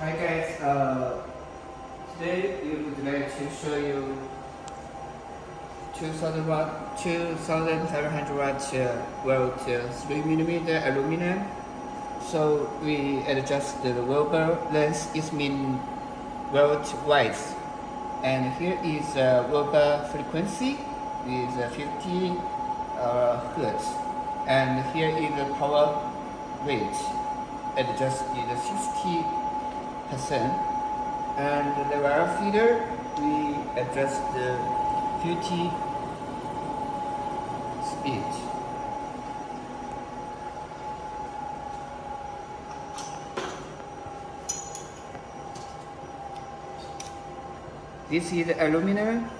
Hi guys, today we would like to show you 2000 watt, 2700 watt weld 3 millimeter aluminum. So we adjust the weld length, it means weld width. And here is weld frequency with 50 hertz. And here is the power rate, adjusted 60%. And the wire feeder, we adjust the 50 speed. This is aluminum.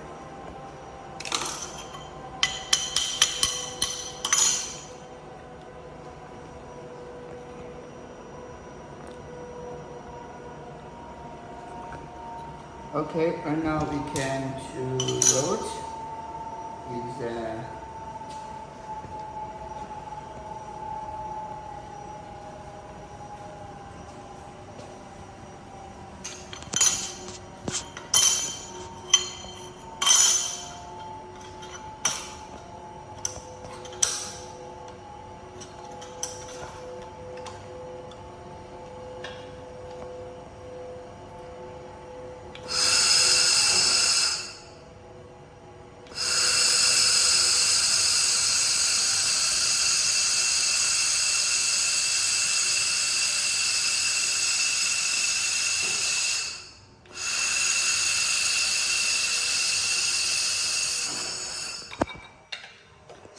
Okay, and now we can to load with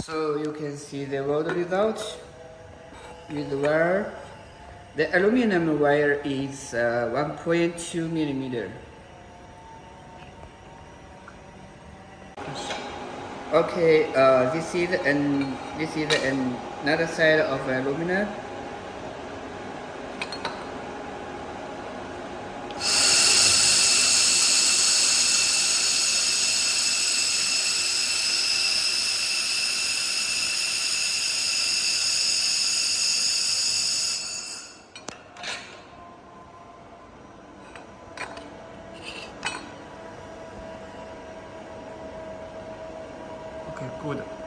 so you can see the weld result with the wire. The aluminum wire is 1.2 millimeter. Okay, this is another side of aluminum. Okay, good.